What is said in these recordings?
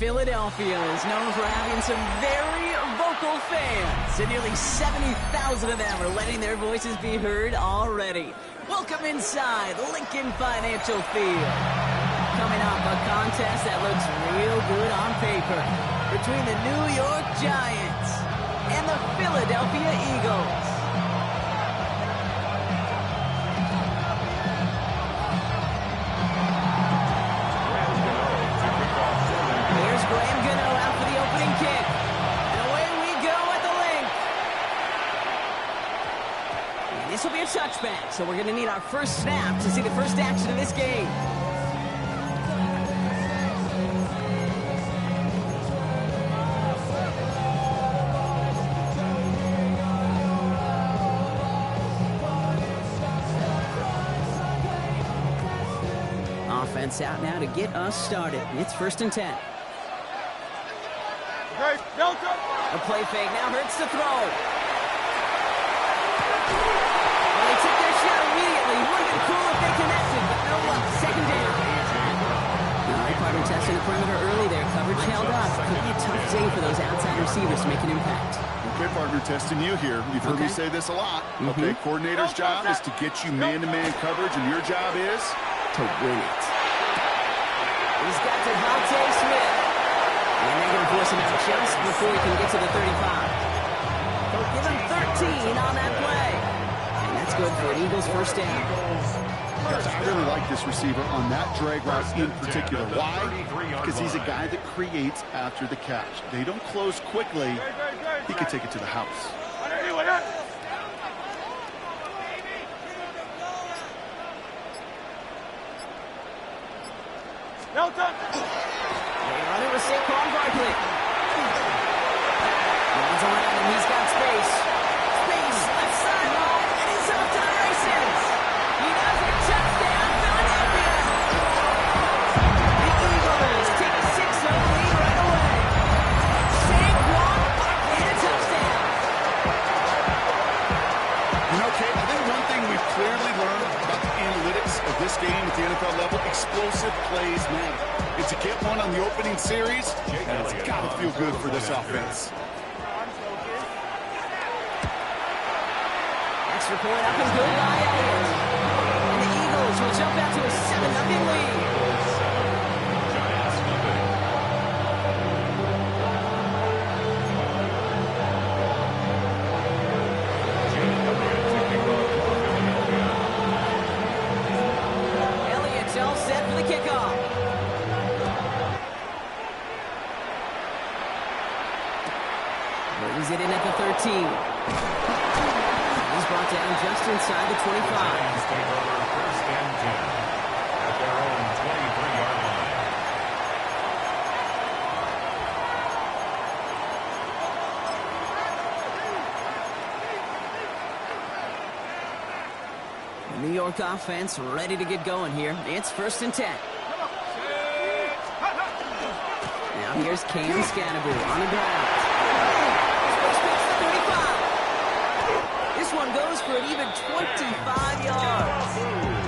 Philadelphia is known for having some very vocal fans, and nearly 70,000 of them are letting their voices be heard already. Welcome inside Lincoln Financial Field. Coming off a contest that looks real good on paper between the New York Giants and the Philadelphia Eagles. This will be a touchback, so we're going to need our first snap to see the first action of this game. Offense out now to get us started. It's 1st and 10. A play fake now hurts the throw. They took their shot immediately. Would have been cool if they connected, but no luck. 2nd down. Part of testing the perimeter early there. Coverage held up. Could be a tough day for those outside receivers to make an impact. Okay, partner, testing you here. You've heard me say this a lot. Okay, coordinator's job is to get you man-to-man coverage, and your job is to win it. He's got Devontae Smith. And they're going to force him out just before he can get to the 35. They'll give him 13 on that play. That's good for an Eagles first down. Guys, I really like this receiver on that drag route in particular. Why? Because he's a guy that creates after the catch. They don't close quickly. He could take it to the house. They run it with Saquon Barkley. Runs around and he's got space. Left sideline, and he's off to the races. He does it. Touchdown, Philadelphia. The Eagles take a 6-0 lead right away. Saquon Barkley, a touchdown. You know, Kate, I think one thing we've clearly learned about the analytics of this game at the NFL level, explosive plays matter. And to get one on the opening series, it's got to feel good for this offense. Extra point up and good by Elliott. And the Eagles will jump out to a 7-0 lead. Elliott's all set for the kickoff. Brings it in at the 13. Brought down just inside the 25. Take over 1st and 10 at their own 23-yard line. New York offense ready to get going here. It's 1st and 10. Now here's Cam Scannaboo on the ground. This one goes for an even 25 yards.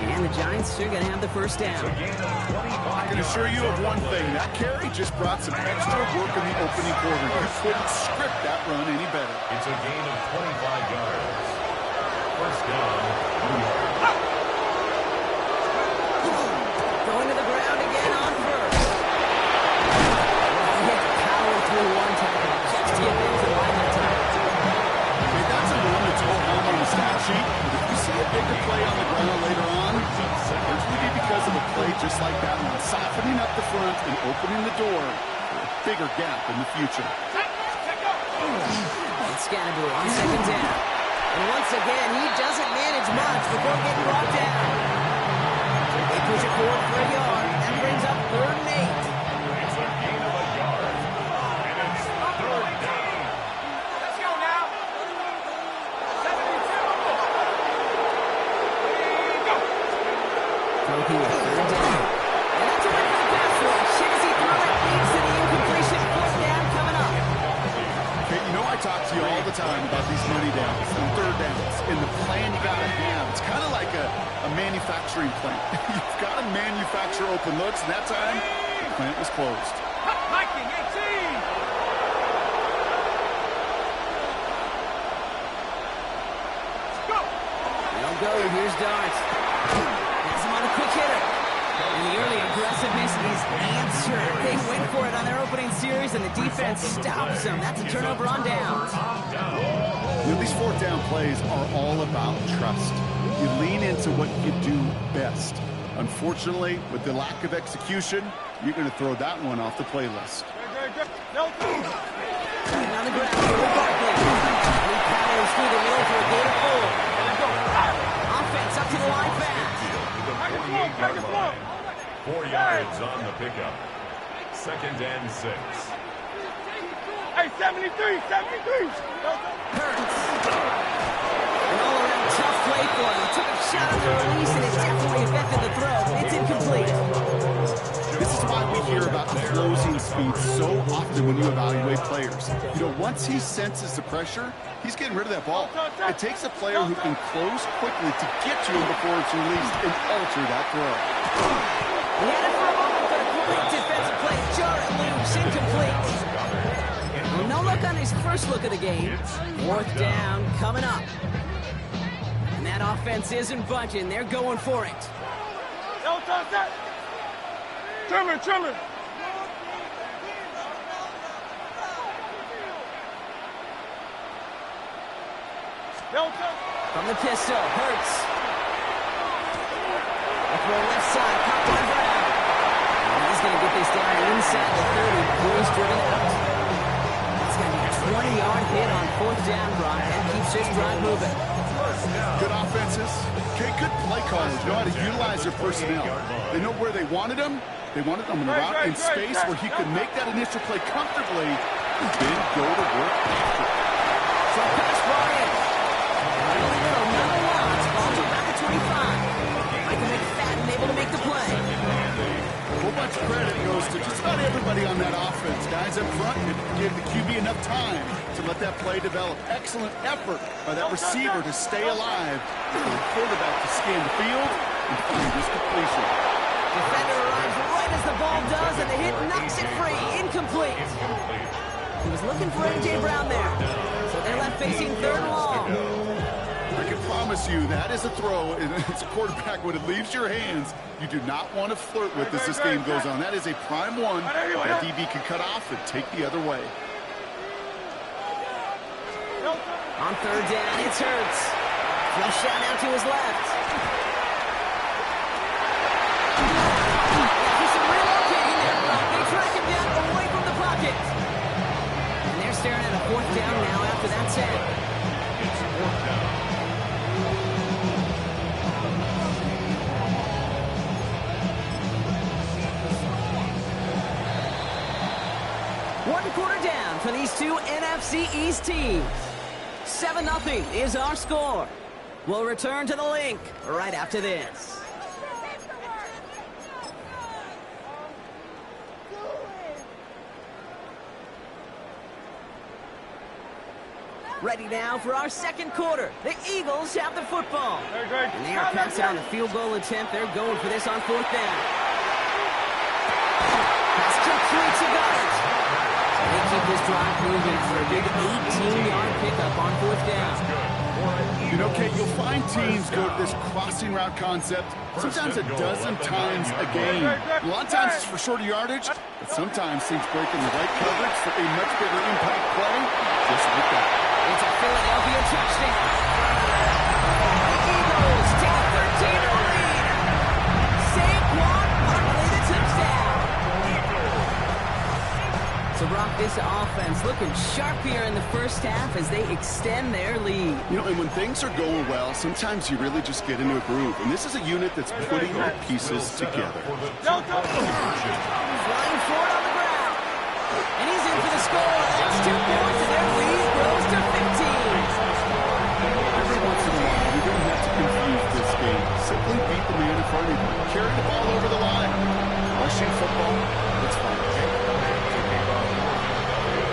And the Giants are going to have the first down. I can assure you of one thing. That carry just brought some extra work in the opening quarter. You couldn't script that run any better. It's a gain of 25 yards. First down, New York. Going to the ground again on first. He had to power through one tackle just to get into the line that time. That's a one that's all home on the stat sheet. But if you see a bigger play on the ground later on, it's really because of a play just like that one, softening up the front and opening the door for a bigger gap in the future. It's Scannaboo on 2nd down. And once again, he doesn't manage much before getting brought down. They push it forward for a yard. That brings up 3rd and 8. It's a gain of a yard. And it's 3rd down. Let's go now. 72. Go. Throw here, 3rd down. And that's a win for the pass rush. As he throw it, leads to the incompletion. 4th down coming up. Okay, you know I talk to you all the time about these money downs and 3rd downs and the plan you got to have. It's kind of like a manufacturing plant. You've got to manufacture open looks, and that time, the plant was closed. Viking they'll go. Here's Darts. Has him on a quick hitter. And the early aggressiveness is answered. They went for it on their opening series, and the defense stops them. That's a turnover on downs. You know, these fourth down plays are all about trust. You lean into what you do best. Unfortunately, with the lack of execution, you're going to throw that one off the playlist. No. On the ground here with Barkley. He powers through the middle for a gain of 4. Offense up to the line fast. 4 yards on the pickup. 2nd and 6. Hey, 73. Hurts. An all-around tough play for him. He took a shot on the release, and it definitely affected the throw. It's incomplete. This is why we hear about the closing speed so often when you evaluate players. You know, once he senses the pressure, he's getting rid of that ball. It takes a player who can close quickly to get to him before it's released and alter that throw. He had it for a moment, but a quick defensive play. Jar it loose, incomplete. Well, no luck on his first look of the game. 4th down coming up. And that offense isn't budging. They're going for it. Trimmer. From the pistol, Hurts. A throw left side, caught by Brown. And he's going to get this down inside the 30. Boys driven out. It's going to be a 20-yard hit on 4th down, Brock. That keeps this drive moving. Good offenses. Okay, good play callers. Know how to utilize their personnel. They know where they wanted them. They wanted them in a route in space where he could make that initial play comfortably and then go to work after it. So pass Ryan. Another loss. Ball to about the 25. Michael McFadden able to make the play. A whole bunch of credit goes to just about everybody on that offense. Guys up front give the QB enough time to let that play develop. Excellent effort by that receiver to stay alive for the quarterback to scan the field and find his completion. Defender arrives right as the ball does, and the hit knocks it free. Incomplete. He was looking for A.J. Brown there. So they're left facing 3rd and long. I can promise you that is a throw, and it's a quarterback when it leaves your hands. You do not want to flirt with as this game goes on. That is a prime one that DB can cut off and take the other way. On 3rd down, it's Hurts. Flush shot out to his left. He's relocating there, Brock. They track him down away from the pocket. And they're staring at a 4th down now after that sack. It's 4th down. One quarter down for these two NFC East teams. 7-0 is our score. We'll return to the link right after this. Ready now for our 2nd quarter. The Eagles have the football. And they are passing on the field goal attempt. They're going for this on 4th down. Pass complete to Goddard. They keep this drive moving for a big 18-yard pickup on 4th down. You know, Kate, you'll find teams go to this crossing route concept sometimes a dozen times a game. A lot of times it's for shorter yardage, but sometimes teams break in the right coverage for a much bigger impact play, just like that. It's a Philadelphia touchdown. The Eagles take a 13-0 lead. Saquon Barkley the touchdown. So, Brock, this offense looking sharp here in the first half as they extend their lead. You know, and when things are going well, sometimes you really just get into a groove. And this is a unit that's putting the pieces together. Flying forward on the ground. And he's in for the score. That's 2 points, and their lead grows to 15. Every once in a while, you're going to have to confuse this game. Simply beat the man in front of you. Carry the ball over the line. Rushing football, it's fine.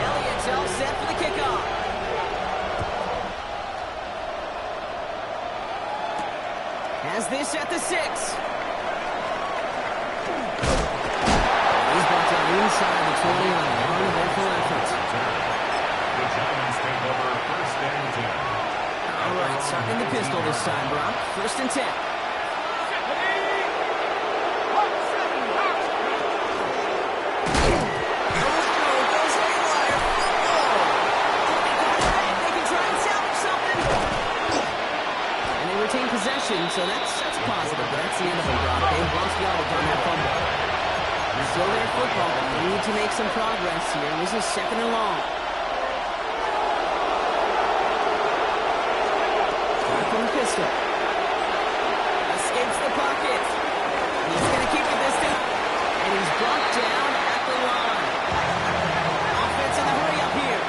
Elliott's all set for the kickoff. Has this at the 6. He's brought down inside the 20 on a wonderful effort. The Giants take over 1st and 10. All right, Sucking the pistol this time, Brock. 1st and 10. Possession, so that's positive, but that's the end of it, Brock. They've lost yardage on that fumble. It's still their football. They need to make some progress here. This is 2nd and long. Start from the pistol. Escapes the pocket. He's going to keep it this time. And he's brought down at the line. Offense in the hurry up here.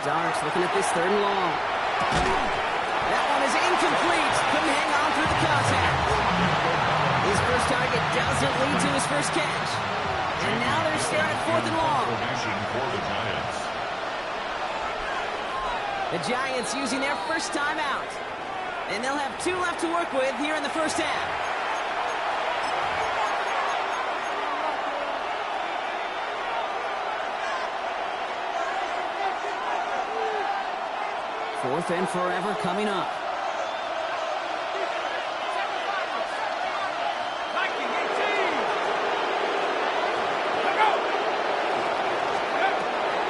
Darks looking at this 3rd and long. That one is incomplete. Couldn't hang on through the contact. His first target doesn't lead to his first catch. And now they're staring at 4th and long. For the Giants. The Giants using their first time out. And they'll have 2 left to work with here in the first half. Fourth and forever coming up.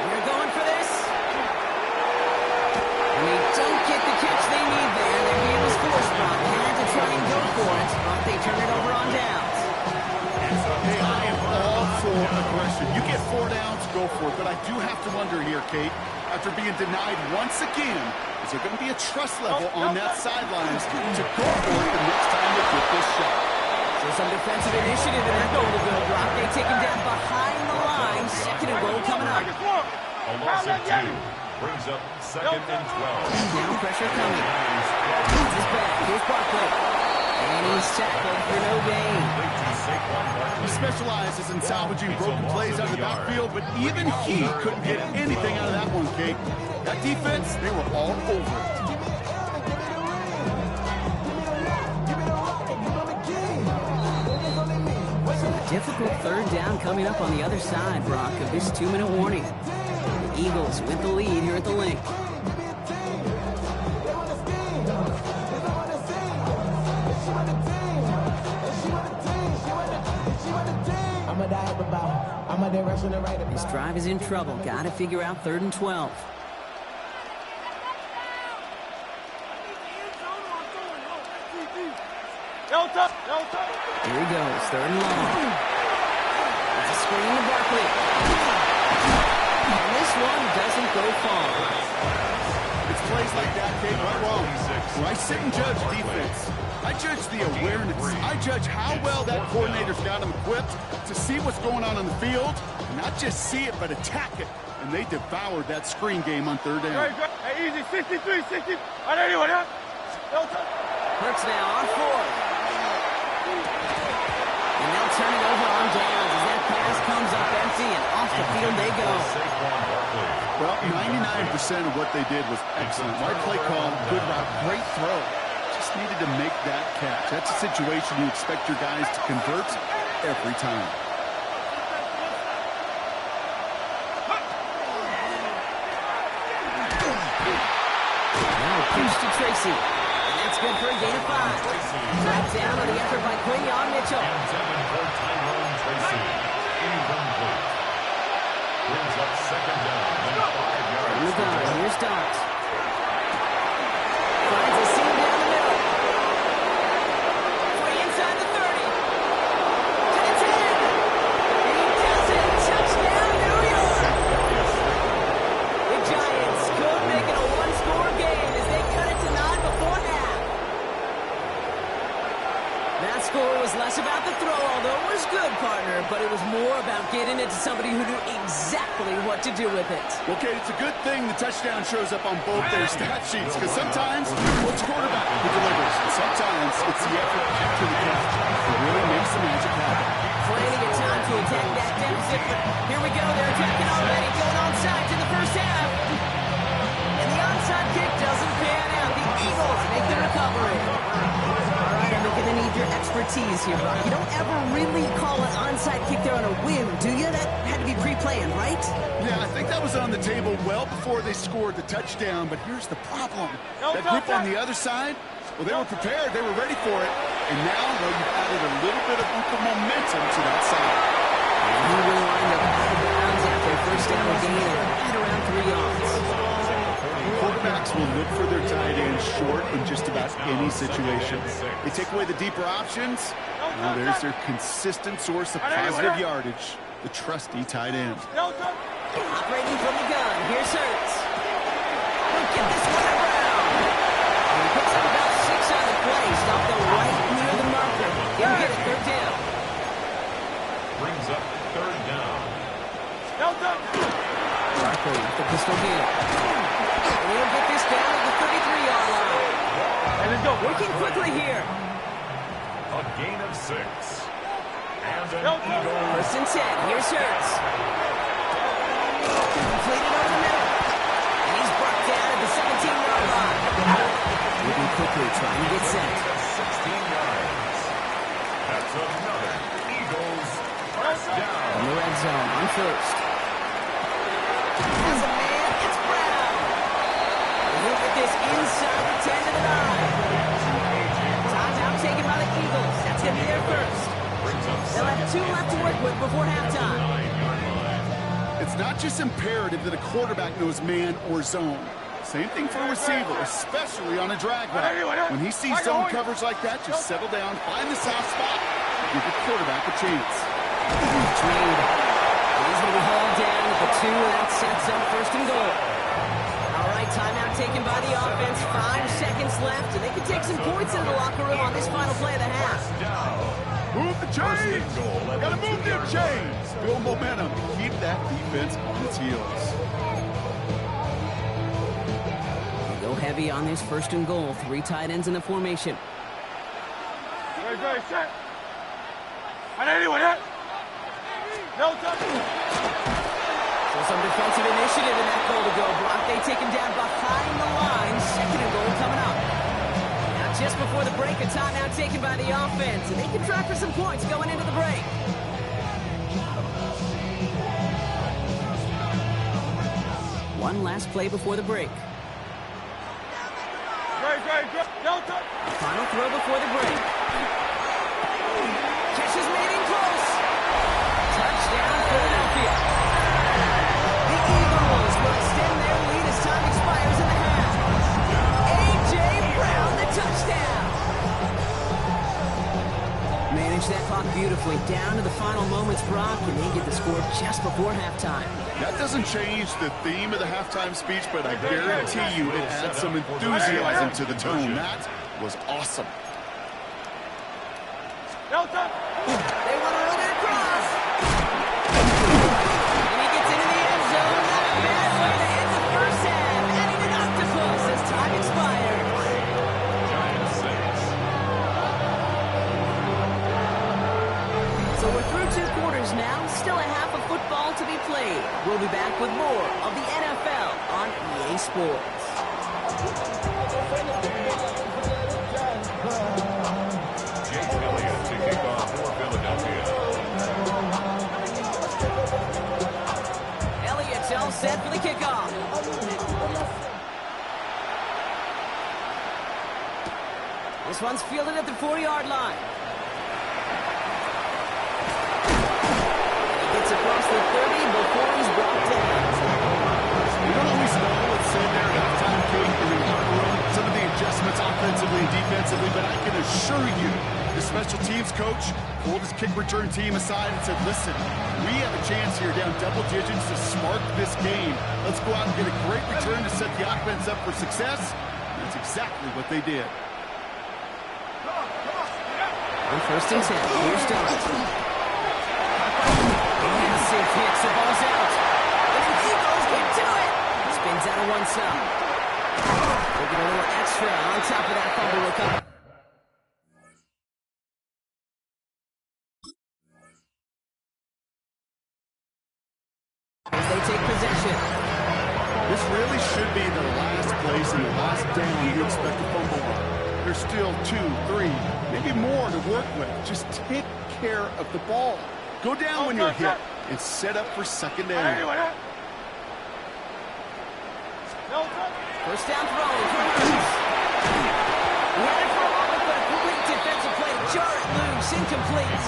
They're going for this. And they don't get the catch they need there. Their game was forced, Brock. They had to try and go for it, but they turn it over on downs. Hey, I am all for aggression. You get 4 downs, go for it. But I do have to wonder here, Kate, after being denied once again, is there going to be a trust level on that sidelines to go for it the next time they get this shot? So some defensive initiative in that goal to go, Brock. They take him down behind the line. 2nd and goal coming up. A loss of 2 brings up 2nd and 12. Now pressure coming. This is back. Here's Barkley. And he's tackled for no gain. He specializes in salvaging broken plays out of the backfield, but even he couldn't get anything out of that one, Kate. That defense, they were all over it. A difficult 3rd down coming up on the other side, Brock, of this 2-minute warning. The Eagles with the lead here at the Link. This drive is in trouble. Got to figure out 3rd and 12. Here he goes, 3rd and long. It's a screen to Barkley. And this one doesn't go far. It's plays like that, Kate, right wrong. When I sit and judge defense, I judge the awareness. I judge how well that coordinator's got them equipped to see what's going on the field, and not just see it, but attack it. And they devoured that screen game on 3rd down. Hey, easy, 63, 60. I know you want that. Hurts now on 4th. And they'll turn it over on downs as that pass comes up empty, and off the field they go. Well, 99% of what they did was excellent. Right play call, good route, great throw. Just needed to make that catch. That's a situation you expect your guys to convert every time. Now pitch to Tracy. And that's good for a gain of 5. Brought down on the effort by Quinion Mitchell. And 7 for Tyrone Tracy. Incomplete. Brings up 2nd down and 5 yards. Here's Darks. Finds a seam down the middle. Way inside the 30. To the 10. And he does it. Touchdown, New York. The Giants could make it a 1-score game as they cut it to 9 before half. That score was less about the throw, although it was good, partner, but it was more about getting it to somebody who knew exactly what to do with it. Okay, it's a good thing the touchdown shows up on both their stat sheets, because sometimes it's quarterback who delivers, and sometimes it's the effort after the catch that really makes the magic happen. Plenty of time to attack that deficit, but here we go. They're attacking already, going onside in the first half. And the onside kick doesn't pan out. The Eagles make the recovery. All right, I'm going to need your extra expertise here, Brock. You don't ever really call an onside kick there on a whim, do you? That had to be pre-planned, right? Yeah, I think that was on the table well before they scored the touchdown, but here's the problem. That group on the other side, well, they were prepared. They were ready for it. And now, well, you've added a little bit of momentum to that side. And he will wind up out of bounds after a first down gain of right around 3 yards. Quarterbacks will look for their tight end short in just about any situation. They take away the deeper options. Well, there's their consistent source of positive yardage, the trusty tight end. Operating from the gun. Here's Hurts. He'll get this one around. And he picks up about 6 on the play. Stopped the right near the marker. He'll get it 3rd down. Brings up 3rd down. Barkley with the pistol game. And he'll get this down at the 33-yard line. Hey, let's go. Working quickly here. A gain of 6. And an Eagle. 1st and 10. Here's Hurts. Completed over the middle. And he's brought down at the 17-yard line. Moving quickly, trying to get set. 16 yards. That's another Eagles first down. In the red zone on 1st. As a man, it's Brown. And he'll get this inside the 10 to the 9. Timeout taken by the Eagles. That's going to be their first. They'll have 2 left to work with before halftime. It's not just imperative that a quarterback knows man or zone. Same thing for a receiver, especially on a drag route. When he sees zone coverage like that, just settle down, find the soft spot, give the quarterback a chance. Trade. He's going to be hauled down at the 2, and that sets up 1st and goal. All right, timeout taken by the offense. 5 seconds left, and they can take some points into the locker room on this final play of the half. Move the chains! Gotta move them chains! Build momentum. Keep that defense on its heels. They go heavy on this 1st and goal. 3 tight ends in the formation. Ready, set. No touch. So some defensive initiative in that goal to go. Brock, they take him down behind the line. 2nd and goal coming up. Now just before the break, a timeout taken by the offense. And they can try for some points going into the break. One last play before the break. No touch. Final throw before the break. Catch is made in close. Touchdown, Philadelphia. The Eagles will extend their lead as time expires in the half. A.J. Brown, the touchdown. Manage that clock beautifully down to the final moments, Brock, and they get the score just before halftime. That doesn't change the theme of the halftime speech, but I guarantee you it adds some enthusiasm to the tone. That was awesome. No touch. They want to run it across. And he gets into the end zone. Not a bad way to end the first half. Adding an octopus as time expires. Giants 6. So we're through 2 quarters now. Still a half of football to be played. We'll be back with more of the NFL on EA Sports. Jake Elliott to kick off for Philadelphia. Elliott's all set for the kickoff. This one's fielded at the 4-yard line. He gets across the 30 before he's brought down. We don't always know what's said there at halftime, Kate, in the locker room, some of the adjustments offensively and defensively, but I can assure you the special teams coach pulled his kick return team aside and said, listen, we have a chance here down double digits to spark this game. Let's go out and get a great return to set the offense up for success. And that's exactly what they did. On 1st and 10, here's Johnson. Massive hits, the ball's out. And the Eagles get to it. Spins out of one side. We'll get a little extra on top of that fumble recovery. As they take possession. This really should be the last place and the last down you expect to fumble on. There's still 2, 3, maybe more to work with. Just take care of the ball. Go down when you're hit and set up for second down. First down throw. Running for a moment, but a great defensive play to jar it loose. Incomplete.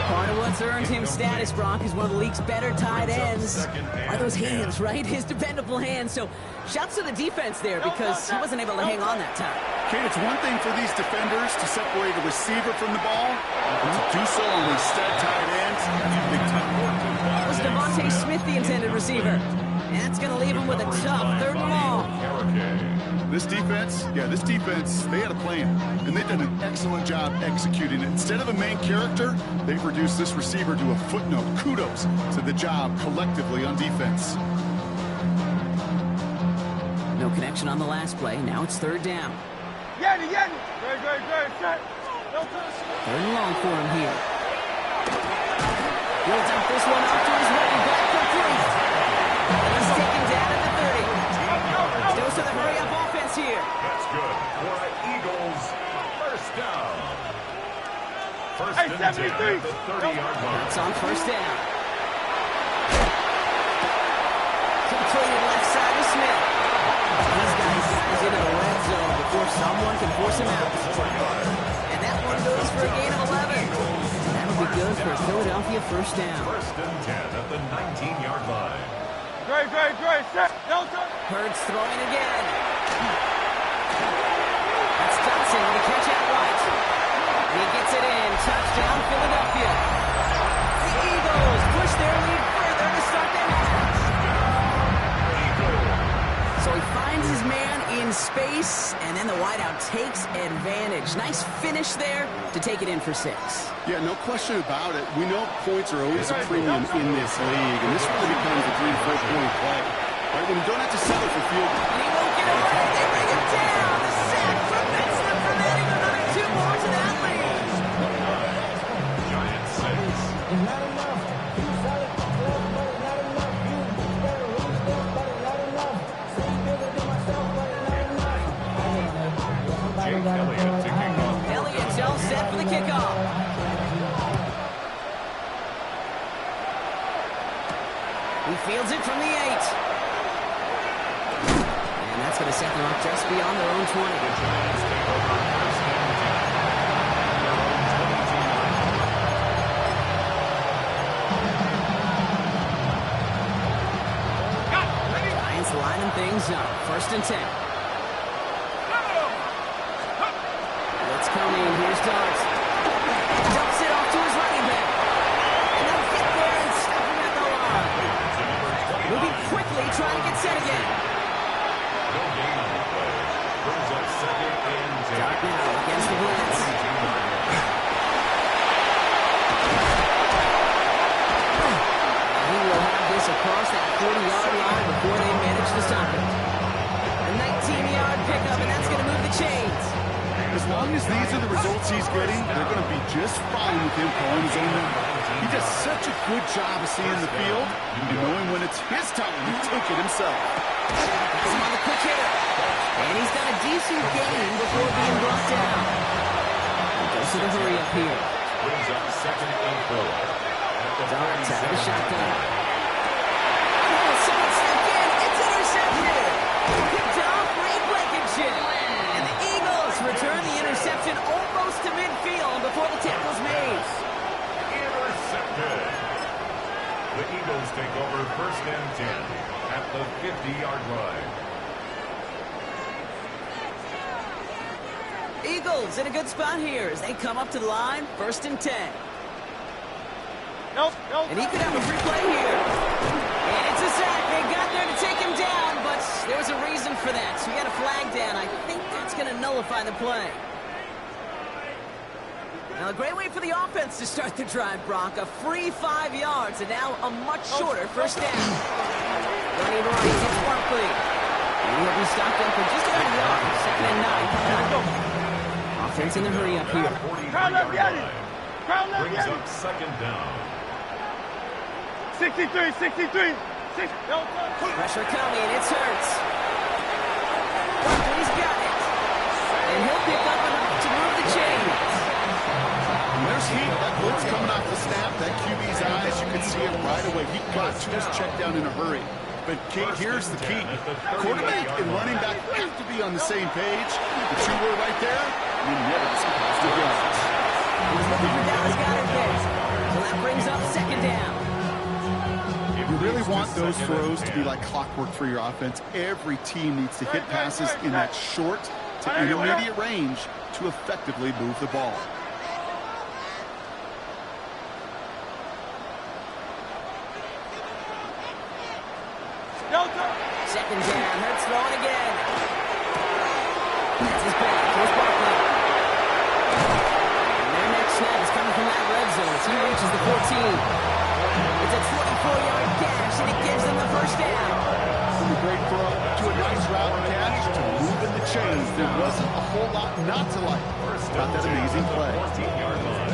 Part of what's earned him status, Brock, is one of the league's better tight ends. Are those hands, right? His dependable hands. So shouts to the defense there because he wasn't able to hang on that time. Kate, it's one thing for these defenders to separate a receiver from the ball, but to do so on these stud tight ends, that's a big time work. That was Devontae Smith, the intended receiver. And that's going to leave him with a tough 3rd and long. This defense, they had a plan, and they've done an excellent job executing it. Instead of a main character, they've reduced this receiver to a footnote. Kudos to the job collectively on defense. No connection on the last play. Now it's 3rd down. Great, set. 3rd and long for him here. He'll dump this one off to his running back complete. And he's taken down at the 30. Dose of the hurry-up offense here. That's good for the Eagles. First down. First and 10 at the 30-yard line. That's on 1st down. Completed left side to Smith. He's got his guys into the red zone before someone can force him out. And that one goes for a gain of 11. And that'll be good for a Philadelphia first down. First and 10 at the 19-yard line. Great, set. Delta. Hurts throwing again. That's Dotson with a catch out right. He gets it in. Touchdown, Philadelphia. The Eagles push their lead further to start the half. So he finds his man in space, and then the wideout takes advantage. Nice finish there to take it in for 6. Yeah, no question about it. We know points are always a premium in this league, and this really becomes a 3- to 4-point play. Right, when you don't have to settle for field goal. And he won't get away. They bring him down. The sack prevents them from adding another 2 more to that lead. Giants 6. Jake Elliott to kick off. Elliott's all set for the kickoff. He fields it from the 8. And that's going to set them up just beyond their own 20. Giants lining things up. 1st and 10. It's coming. Here's Dart. Dumps it off to his running back. And they'll get there and stop him at the line. Moving quickly, trying to get set again. No gain on the play. Brings up 2nd and 10. Dart now against the blitz. He will have this across that 40-yard line before they manage to stop him. A 19-yard pickup, and that's going to move the chains. As long as these are the results he's getting, they're going to be just fine with him calling his own number. He does such a good job of seeing the field and knowing when it's his time to take it himself. He's on the quick hitter. And he's done a decent gain before being brought down. He goes to the hurry up here. Brings up 2nd and 4. Darts out of the shotgun. Oh, someone stepped in. It's intercepted. Picked off Ray Blankenship. And the Eagles return the interception almost to midfield before the tackle's made. Intercepted. The Eagles take over 1st and 10 at the 50-yard line. Eagles in a good spot here as they come up to the line. 1st and 10. Nope. And he could have a free play here. And it's a sack. They got there to take him down, but there was a reason for that. So we got a flag down. I think that's going to nullify the play. Now, a great way for the offense to start the drive, Brock. A free 5 yards, and now a much shorter 1st down. Running right, it's Barkley. And he'll be stopped up for just about a yard. 2nd and 9 coming up. Offense in the hurry up here. Crowd left, get it. Crowd left, Brings get it. up 2nd down. 63. Pressure coming, it's Hurts. Barkley's got it. And he'll There's heat. That blitz coming off the snap. That QB's eyes, you can see it right away. He got to his check down in a hurry. But, Kate, here's the key. Quarterback and running back have to be on the same page. The two were right there. You never discuss the yards. He's looking for Dallas Goedert there. So that brings up second down. You really want those throws to be like clockwork for your offense. Every team needs to hit passes in that short to intermediate range to effectively move the ball. Second down, Hurts throwing again. That's his back. Here's Barkley. And their next snap is coming from that red zone as he reaches the 14. It's a 24-yard dash, and it gives them the first down. From a great throw to a nice route and catch to moving the chains. There wasn't a whole lot not to like about that amazing play. 14-yard line.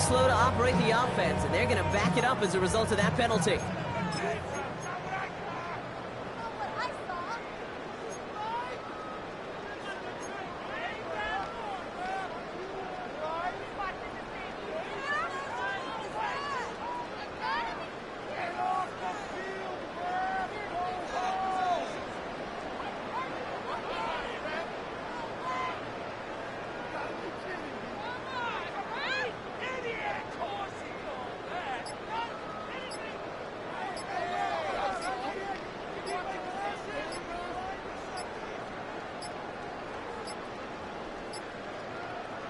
Slow to operate the offense, and they're going to back it up as a result of that penalty.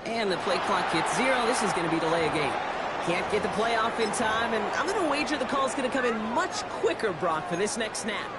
And the play clock hits 0. This is going to be delay a game. Can't get the play off in time, and I'm going to wager the call's going to come in much quicker, Brock, for this next snap.